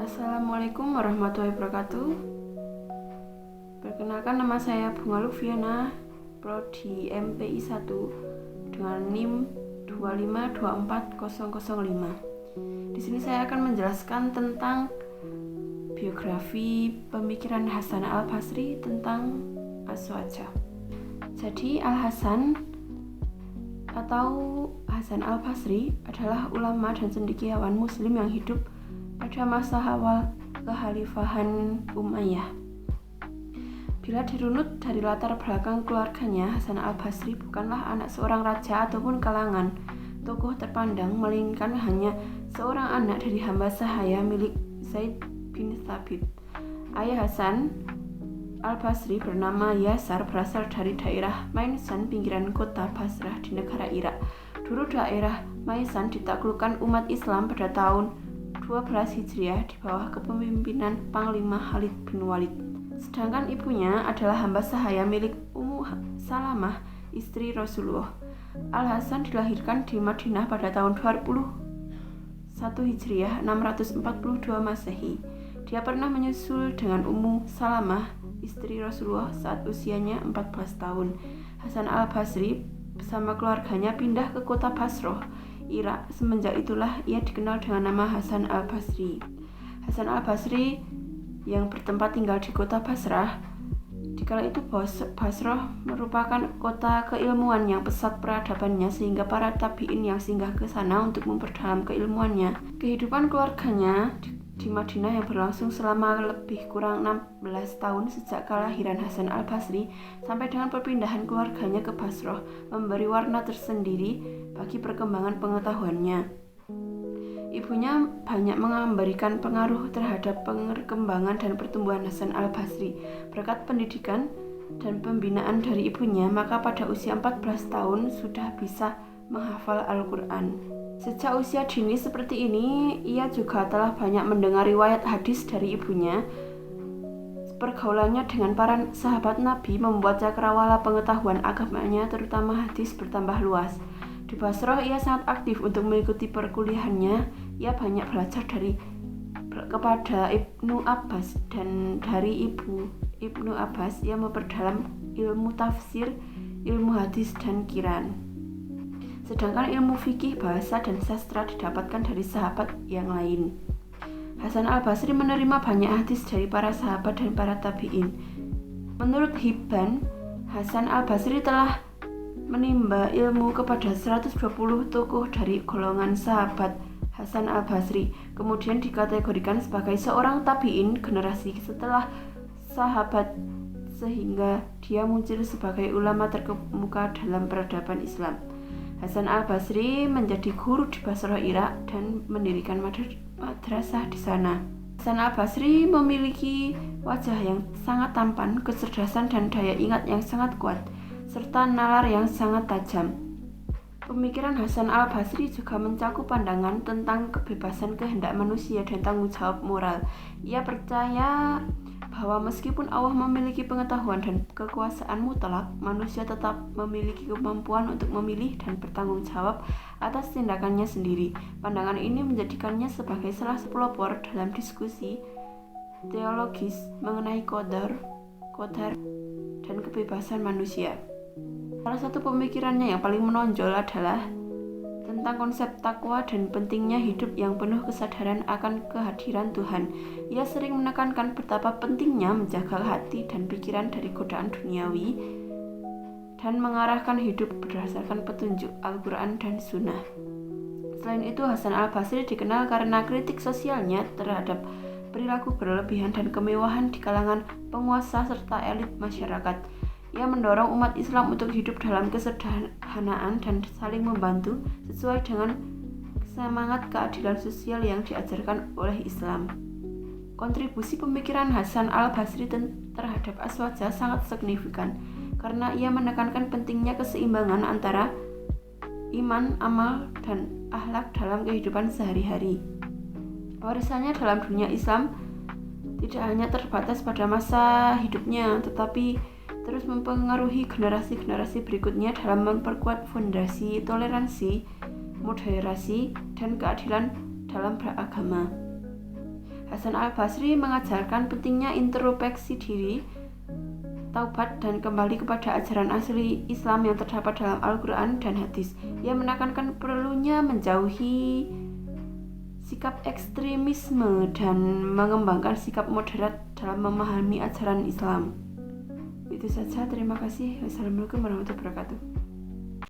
Assalamualaikum warahmatullahi wabarakatuh. Perkenalkan, nama saya Bunga Lufiana, Prodi MPI 1 dengan NIM 2524005. Di sini saya akan menjelaskan tentang biografi pemikiran Hasan Al-Basri tentang As-Sawajah. Jadi Al-Hasan atau Hasan Al-Basri adalah ulama dan cendekiawan muslim yang hidup pada masa awal kekhalifahan Umayyah. Bila dirunut dari latar belakang keluarganya, Hasan Al-Basri bukanlah anak seorang raja ataupun kalangan tokoh terpandang, melainkan hanya seorang anak dari hamba sahaya milik Zaid bin Thabit. Ayah Hasan Al-Basri bernama Yasar, berasal dari daerah Maisan, pinggiran kota Basrah di negara Irak. Dulu daerah Maisan ditaklukkan umat Islam pada tahun 12 Hijriah di bawah kepemimpinan Panglima Khalid bin Walid. Sedangkan ibunya adalah hamba sahaya milik Ummu Salamah, istri Rasulullah. Al-Hasan dilahirkan di Madinah pada tahun 21 Hijriah 642 Masehi. Dia pernah menyusul dengan Ummu Salamah, istri Rasulullah, saat usianya 14 tahun. Hasan Al-Basri bersama keluarganya pindah ke kota Basrah, Irak. Semenjak itulah ia dikenal dengan nama Hasan Al-Basri. Hasan Al-Basri yang bertempat tinggal di kota Basrah. Dikala itu Basrah merupakan kota keilmuan yang pesat peradabannya, sehingga para tabi'in yang singgah ke sana untuk memperdalam keilmuannya. Kehidupan keluarganya di Madinah yang berlangsung selama lebih kurang 16 tahun sejak kelahiran Hasan Al-Basri sampai dengan perpindahan keluarganya ke Basrah memberi warna tersendiri bagi perkembangan pengetahuannya. Ibunya banyak memberikan pengaruh terhadap perkembangan dan pertumbuhan Hasan Al-Basri. Berkat pendidikan dan pembinaan dari ibunya, maka pada usia 14 tahun sudah bisa menghafal Al-Quran. Sejak usia dini seperti ini, ia juga telah banyak mendengar riwayat hadis dari ibunya. Pergaulannya dengan para sahabat Nabi membuat cakrawala pengetahuan agamanya, terutama hadis, bertambah luas. Di Basrah ia sangat aktif untuk mengikuti perkuliahannya. Ia banyak belajar kepada Ibnu Abbas, dan dari Ibnu Abbas ia memperdalam ilmu tafsir, ilmu hadis, dan Quran. Sedangkan ilmu fikih, bahasa, dan sastra didapatkan dari sahabat yang lain. Hasan Al-Basri menerima banyak hadis dari para sahabat dan para tabi'in. Menurut Hibban, Hasan Al-Basri telah menimba ilmu kepada 120 tokoh dari golongan sahabat Hasan Al-Basri, kemudian dikategorikan sebagai seorang tabi'in generasi setelah sahabat, sehingga dia muncul sebagai ulama terkemuka dalam peradaban Islam. Hasan Al-Basri menjadi guru di Basrah, Irak, dan mendirikan madrasah di sana. Hasan Al-Basri memiliki wajah yang sangat tampan, kecerdasan dan daya ingat yang sangat kuat, serta nalar yang sangat tajam. Pemikiran Hasan Al-Basri juga mencakup pandangan tentang kebebasan kehendak manusia dan tanggung jawab moral. Ia percaya bahwa meskipun Allah memiliki pengetahuan dan kekuasaan mutlak, manusia tetap memiliki kemampuan untuk memilih dan bertanggung jawab atas tindakannya sendiri. Pandangan ini menjadikannya sebagai salah satu pelopor dalam diskusi teologis mengenai qadar dan kebebasan manusia. Salah satu pemikirannya yang paling menonjol adalah tentang konsep takwa dan pentingnya hidup yang penuh kesadaran akan kehadiran Tuhan. Ia sering menekankan betapa pentingnya menjaga hati dan pikiran dari godaan duniawi dan mengarahkan hidup berdasarkan petunjuk Al-Quran dan Sunnah. Selain itu, Hasan Al-Basri dikenal karena kritik sosialnya terhadap perilaku berlebihan dan kemewahan di kalangan penguasa serta elit masyarakat. Ia mendorong umat Islam untuk hidup dalam kesederhanaan dan saling membantu sesuai dengan semangat keadilan sosial yang diajarkan oleh Islam. Kontribusi pemikiran Hasan Al-Basri terhadap As-Sawajah sangat signifikan karena ia menekankan pentingnya keseimbangan antara iman, amal, dan akhlak dalam kehidupan sehari-hari. Warisannya dalam dunia Islam tidak hanya terbatas pada masa hidupnya, tetapi terus mempengaruhi generasi-generasi berikutnya dalam memperkuat fondasi toleransi, moderasi, dan keadilan dalam beragama. Hasan al-Basri mengajarkan pentingnya introspeksi diri, taubat, dan kembali kepada ajaran asli Islam yang terdapat dalam Al-Quran dan hadis. Ia menekankan perlunya menjauhi sikap ekstremisme dan mengembangkan sikap moderat dalam memahami ajaran Islam. Itu saja, terima kasih. Wassalamualaikum warahmatullahi wabarakatuh.